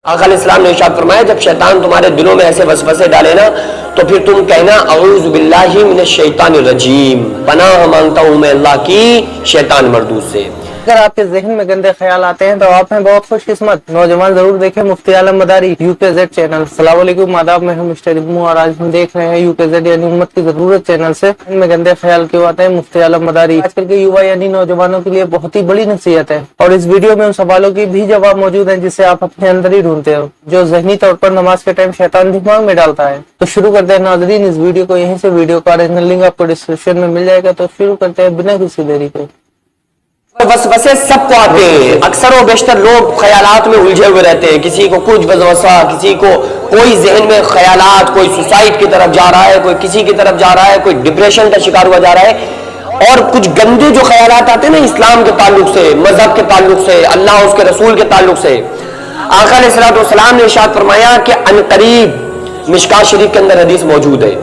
آقا علیہ السلام نے ارشاد فرمایا جب شیطان تمہارے دلوں میں ایسے وسوسے ڈالے نا تو پھر تم کہنا اعوذ باللہ من الشیطان الرجیم، پناہ مانگتا ہوں میں اللہ کی شیطان مردود سے۔ اگر آپ کے ذہن میں گندے خیال آتے ہیں تو آپ ہیں بہت خوش قسمت نوجوان، ضرور دیکھیں مفتی عالم مداری UKZ چینل۔ السلام علیکم، آداب، میں ہوں مسٹر ابو اور آج ہم دیکھ رہے ہیں UKZ یعنی امت کی ضرورت چینل سے ان میں گندے خیال کیوں آتے ہیں، مفتی عالم مداری۔ آج کل کے یووا یعنی نوجوانوں کے لیے بہت ہی بڑی نصیحت ہے اور اس ویڈیو میں ان سوالوں کی بھی جواب موجود ہیں جسے آپ اپنے اندر ہی ڈھونڈتے ہو، جو ذہنی طور پر نماز کے ٹائم شیطان دماغ میں ڈالتا ہے۔ تو شروع کرتے ہیں ناظرین اس ویڈیو کو، یہیں سے ویڈیو کا اوریجنل لنک آپ کو ڈسکرپشن میں مل جائے گا۔ تو شروع کرتے ہیں بنا کسی دیری کے۔ وسوسے سب کو آتے ہیں، اکثر و بیشتر لوگ خیالات میں الجھے ہوئے رہتے ہیں، کسی کو کچھ وسوسہ، کسی کو کوئی ذہن میں خیالات، کوئی سوسائڈ کی طرف جا رہا ہے، کوئی کسی کی طرف جا رہا ہے، کوئی ڈپریشن کا شکار ہوا جا رہا ہے، اور کچھ گندے جو خیالات آتے ہیں نا اسلام کے تعلق سے، مذہب کے تعلق سے، اللہ اس کے رسول کے تعلق سے۔ آقا علیہ السلام نے ارشاد فرمایا کہ عنقریب، مشکاۃ شریف کے اندر حدیث موجود ہے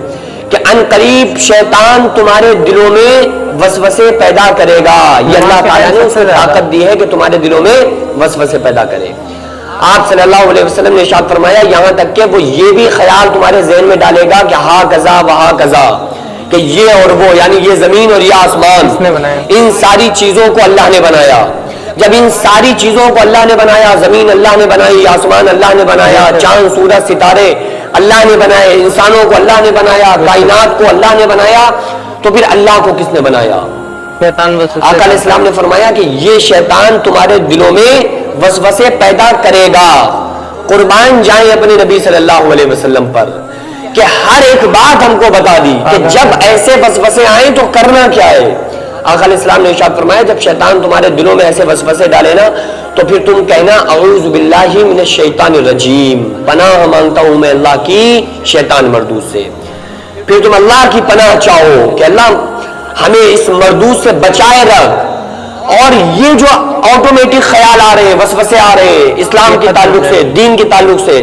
کہ عنقریب شیطان تمہارے دلوں میں وسوسے پیدا کرے گا۔ یہ اللہ تعالیٰ نے اسے طاقت دی ہے کہ تمہارے دلوں میں وسوسے پیدا کرے۔ آپ صلی اللہ علیہ وسلم نے ارشاد فرمایا یہاں تک کہ وہ یہ بھی خیال تمہارے ذہن میں ڈالے گا کہ ہاں کذا وہاں کذا، کہ یہ اور وہ، یعنی یہ زمین اور یہ آسمان، ان ساری چیزوں کو اللہ نے بنایا۔ جب ان ساری چیزوں کو اللہ نے بنایا، زمین اللہ نے بنائی، آسمان اللہ نے بنایا، چاند سورج ستارے اللہ نے بنائے، انسانوں کو اللہ نے بنایا، کائنات کو اللہ نے بنایا، تو پھر اللہ کو کس نے بنایا؟ شیطان۔ آقا علیہ السلام نے فرمایا کہ یہ شیطان تمہارے دلوں میں وسوسے پیدا کرے گا۔ قربان جائیں اپنے نبی صلی اللہ علیہ وسلم پر کہ ہر ایک بات ہم کو بتا دی کہ جب ایسے وسوسے آئیں تو کرنا کیا ہے۔ آقا علیہ السلام نے ارشاد فرمایا جب شیطان تمہارے دلوں میں ایسے وسوسے ڈالے نا تو پھر تم کہنا اعوذ باللہ من الشیطان الرجیم، پناہ مانگتا ہوں میں اللہ کی شیطان مردود سے۔ پھر تم اللہ کی پناہ چاہو کہ اللہ ہمیں اس مردود سے بچائے رکھ، اور یہ جو آٹومیٹک خیال آ رہے ہیں، وسوسے آ رہے ہیں اسلام کے تعلق سے، دین کے تعلق سے،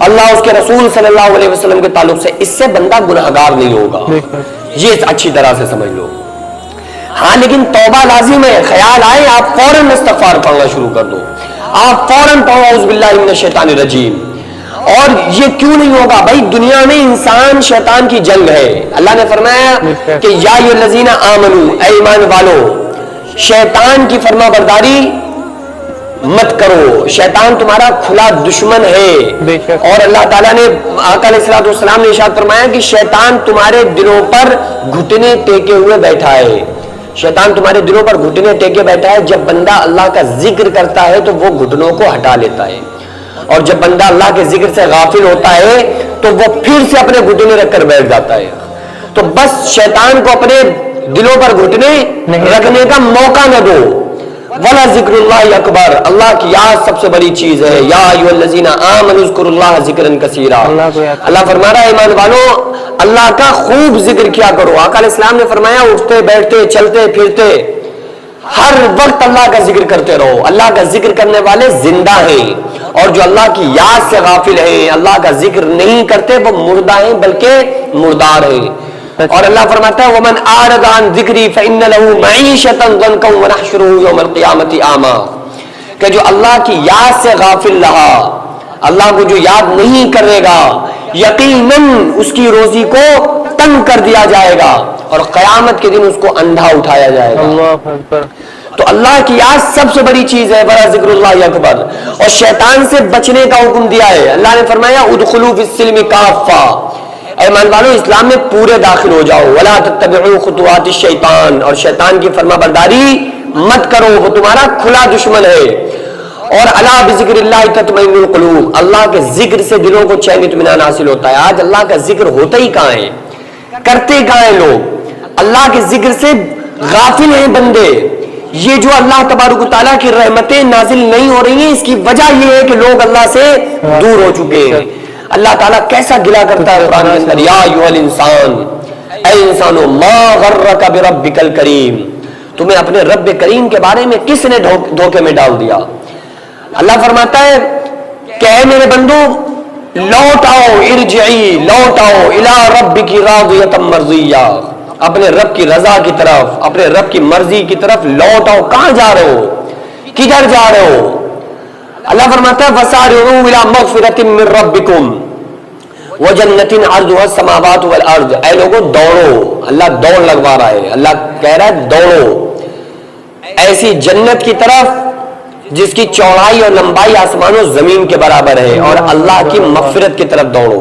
اللہ اس کے رسول صلی اللہ علیہ وسلم کے تعلق سے، اس سے بندہ گناہگار نہیں ہوگا، یہ اچھی طرح سے سمجھ لو۔ ہاں لیکن توبہ لازم ہے، خیال آئے آپ فوراً استغفار پڑھنا شروع کر دو، آپ فوراً پڑھو اعوذ باللہ من الشیطان الرجیم۔ اور یہ کیوں نہیں ہوگا بھائی؟ دنیا میں انسان شیطان کی جنگ ہے۔ اللہ نے فرمایا کہ یا ایھا الذین آمنوا، اے ایمان والو، شیطان کی فرما برداری مت کرو، شیطان تمہارا کھلا دشمن ہے۔ اور اللہ تعالیٰ نے، آقا علیہ السلام نے ارشاد فرمایا کہ شیطان تمہارے دلوں پر گھٹنے ٹیکے ہوئے بیٹھا ہے، شیطان تمہارے دلوں پر گھٹنے ٹیکے بیٹھا ہے۔ جب بندہ اللہ کا ذکر کرتا ہے تو وہ گھٹنوں کو ہٹا لیتا ہے، اور جب بندہ اللہ کے ذکر سے غافل ہوتا ہے تو وہ پھر سے اپنے گھٹنے رکھ کر بیٹھ جاتا ہے۔ تو بس شیطان کو اپنے دلوں پر گھٹنے رکھنے کا موقع نہ دو۔ وَلَا ذِكْرُ اللَّهِ اکبر، اللہ کی یاد سب سے بڑی چیز ہے۔ یا ایھا الذین آمنوا اذکروا اللہ ذکرا کثیرا، اللہ فرما رہا ہے ایمان والو اللہ کا خوب ذکر کیا کرو۔ آقا علیہ السلام نے فرمایا اٹھتے بیٹھتے چلتے پھرتے ہر وقت اللہ کا ذکر کرتے رہو۔ اللہ کا ذکر کرنے والے زندہ ہیں، اور جو اللہ کی یاد سے غافل ہیں، اللہ کا ذکر نہیں کرتے، وہ مردہ ہیں بلکہ مردار ہیں۔ اور اللہ فرماتا ہے وَمَنْ أَعْرَضَ عَنْ ذِكْرِي فَإِنَّ لَهُ مَعِيشَةً ضَنْكًا وَنَحْشُرُهُ يَوْمَ الْقِيَامَةِ أَعْمَى، کہ جو اللہ کی یاد سے غافل رہا، اللہ کو جو یاد نہیں کرے گا، یقیناً اس کی روزی کو تنگ کر دیا جائے گا، اور قیامت کے دن اس کو اندھا اٹھایا جائے گا۔ اللہ اکبر۔ تو اللہ کی یاد سب سے بڑی چیز ہے، بڑا ذکر اللہ اکبر۔ اور شیطان سے بچنے کا حکم دیا ہے، اللہ نے فرمایا ادخلوا فی السلم کافہ، اے ایمان والو اسلام میں پورے داخل ہو جاؤ۔ ولا تتبعوا خطوات الشیطان، اور شیطان کی فرما برداری مت کرو، وہ تمہارا کھلا دشمن ہے۔ اور الا بذکر اللہ تطمئن القلوب، اللہ کے ذکر سے دلوں کو چین اطمینان حاصل ہوتا ہے۔ آج اللہ کا ذکر ہوتا ہی کہاں ہے، کرتے کہاں ہیں لوگ؟ اللہ کے ذکر سے غافل ہیں بندے۔ یہ جو اللہ تبارک و تعالیٰ کی رحمتیں نازل نہیں ہو رہی ہیں، اس کی وجہ یہ ہے کہ لوگ اللہ سے دور ہو چکے ہیں۔ اللہ تعالیٰ کیسا گلا کرتا ہے قرآن کے اندر، یا ایھا الانسان، اے انسانو ما غرک بربک الکریم، تمہیں اپنے رب کریم کے بارے میں کس نے دھوکے میں ڈال دیا؟ اللہ فرماتا ہے کہ اے میرے بندو لوٹ آؤ، ارجعی، لوٹ آؤ الی ربک راضیۃ مرضیہ، اپنے رب کی رضا کی طرف، اپنے رب کی مرضی کی طرف لوٹ آؤ۔ کہاں جا رہے ہو؟ کدھر جا رہے ہو؟ اللہ فرماتا ہے وَسَارِعُوا إِلَىٰ مَغْفِرَةٍ مِّن رَّبِّكُمْ وَجَنَّةٍ عَرْضُهَا السَّمَاوَاتُ وَالْأَرْضُ، اے لوگوں دوڑو، اللہ دوڑ لگوا رہا ہے، اللہ کہہ رہا ہے دوڑو ایسی جنت کی طرف جس کی چوڑائی اور لمبائی آسمان و زمین کے برابر ہے، اور اللہ کی مغفرت کی طرف دوڑو۔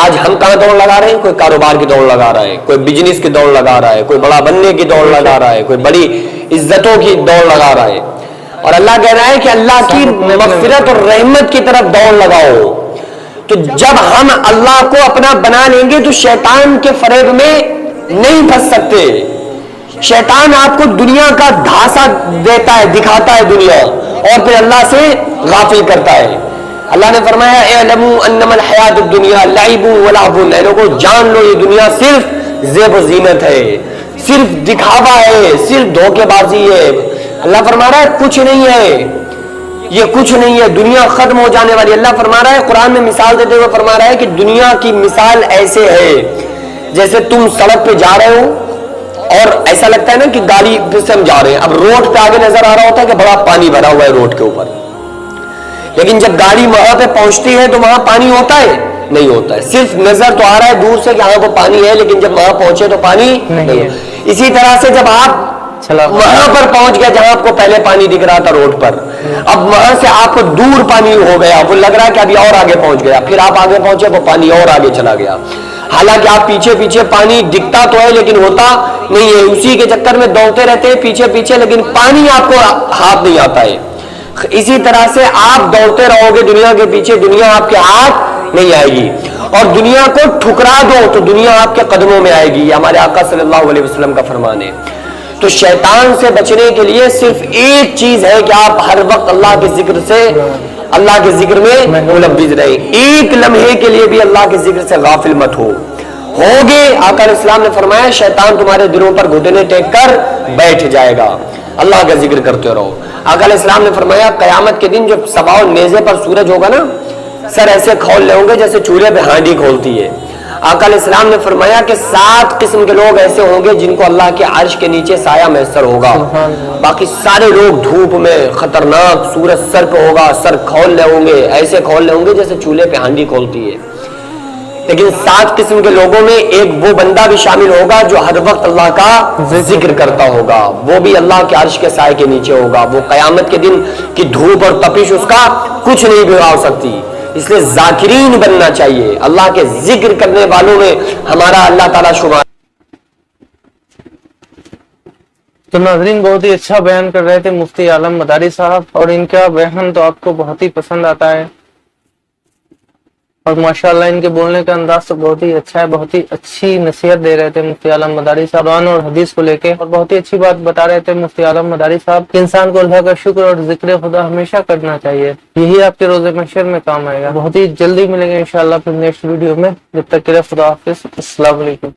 آج ہم کہاں دوڑ لگا رہے ہیں؟ کوئی کاروبار کی دوڑ لگا رہا ہے، کوئی بزنس کی دوڑ لگا رہا ہے، کوئی بڑا بننے کی دوڑ لگا رہا ہے، کوئی بڑی عزتوں کی دوڑ لگا رہا ہے، اور اللہ کہہ رہا ہے کہ اللہ کی مغفرت اور رحمت کی طرف دوڑ لگاؤ۔ تو جب ہم اللہ کو اپنا بنا لیں گے تو شیطان کے فریب میں نہیں پھنس سکتے۔ شیطان آپ کو دنیا کا دھاسا دیتا ہے، دکھاتا ہے دنیا، اور پھر اللہ سے غافل کرتا ہے۔ اللہ نے فرمایا اعلموا انما الحیات الدنیا لعب ولہو، اے لوگوں جان لو یہ دنیا صرف زیب و زینت ہے، صرف دکھاوا ہے، صرف دھوکے بازی ہے۔ اللہ فرما رہا ہے کچھ نہیں ہے، یہ کچھ نہیں ہے، دنیا ختم ہو جانے والی۔ اللہ فرما رہا ہے قرآن میں مثال دیتے ہوئے فرما رہا ہے کہ دنیا کی مثال ایسے ہے جیسے تم سڑک پہ جا رہے ہو اور ایسا لگتا ہے نا کہ گاڑی پہ سے ہم جا رہے ہیں، اب روڈ پہ آگے نظر آ رہا ہوتا ہے کہ بڑا پانی بھرا ہوا ہے روڈ کے اوپر، لیکن جب گاڑی وہاں پہ پہنچتی ہے تو وہاں پانی ہوتا ہے؟ نہیں ہوتا ہے، صرف نظر تو آ رہا ہے دور سے کہ ہاں وہ پانی ہے، لیکن جب وہاں پہنچے تو پانی نہیں ہے۔ اسی طرح سے جب آپ وہاں پر پہنچ گئے جہاں آپ کو پہلے پانی دکھ رہا تھا روڈ پر، اب وہاں سے آپ کو دور پانی ہو گیا، وہ لگ رہا ہے کہ ابھی اور آگے پہنچ گیا، پھر آپ آگے پہنچے وہ پانی اور آگے چلا گیا، حالانکہ آپ پیچھے پیچھے پانی دکھتا تو ہے لیکن ہوتا نہیں ہے، اسی کے چکر میں دوڑتے رہتے ہیں پیچھے پیچھے، لیکن پانی آپ کو ہاتھ نہیں آتا ہے۔ اسی طرح سے آپ دوڑتے رہو گے دنیا کے پیچھے، دنیا آپ کے ہاتھ نہیں آئے گی، اور دنیا کو ٹھکرا دو تو دنیا آپ کے قدموں میں آئے گی، یہ ہمارے آقا صلی اللہ علیہ وسلم کا فرمان ہے۔ تو شیطان سے بچنے کے لیے صرف ایک چیز ہے کہ آپ ہر وقت اللہ کے ذکر سے، اللہ کے ذکر میں ملوث رہیں، ایک لمحے کے لیے بھی اللہ کے ذکر سے غافل مت ہوگے۔ آقا علیہ السلام نے فرمایا شیطان تمہارے دلوں پر گھٹنے ٹیک کر بیٹھ جائے گا، اللہ کا ذکر کرتے رہو۔ آقا علیہ السلام نے فرمایا قیامت کے دن جب صبا و نیزے پر سورج ہوگا نا، سر ایسے کھول لے ہوں گے جیسے چولہے پہ ہانڈی کھولتی ہے۔ آقا علیہ السلام نے فرمایا کہ 7 قسم کے لوگ ایسے ہوں گے جن کو اللہ کے عرش کے نیچے سایہ میسر ہوگا، باقی سارے لوگ دھوپ میں خطرناک، سورج سر پہ ہوگا، سر کھول لے ہوں گے، ایسے کھول لے ہوں گے جیسے چولہے پہ ہانڈی کھولتی ہے۔ لیکن 7 قسم کے لوگوں میں ایک وہ بندہ بھی شامل ہوگا جو ہر وقت اللہ کا ذکر کرتا ہوگا، وہ بھی اللہ کے عرش کے سائے کے نیچے ہوگا، وہ قیامت کے دن کی دھوپ اور تپش اس کا کچھ نہیں بگاڑ سکتی۔ اس لیے ذاکرین بننا چاہیے، اللہ کے ذکر کرنے والوں میں ہمارا اللہ تعالیٰ شمار۔ تو ناظرین بہت ہی اچھا بیان کر رہے تھے مفتی عالم مداری صاحب، اور ان کا بیان تو آپ کو بہت ہی پسند آتا ہے، اور ماشاءاللہ ان کے بولنے کا انداز تو بہت ہی اچھا ہے، بہت ہی اچھی نصیحت دے رہے تھے مفتی عالم مداری صاحب قرآن اور حدیث کو لے کے، اور بہت ہی اچھی بات بتا رہے تھے مفتی عالم مداری صاحب کہ انسان کو اللہ کا شکر اور ذکر خدا ہمیشہ کرنا چاہیے، یہی آپ کے روز محشر میں کام آئے گا۔ بہت ہی جلدی ملیں گے انشاءاللہ پھر نیکسٹ ویڈیو میں، جب تک کے لیے خدا حافظ، السلام علیکم۔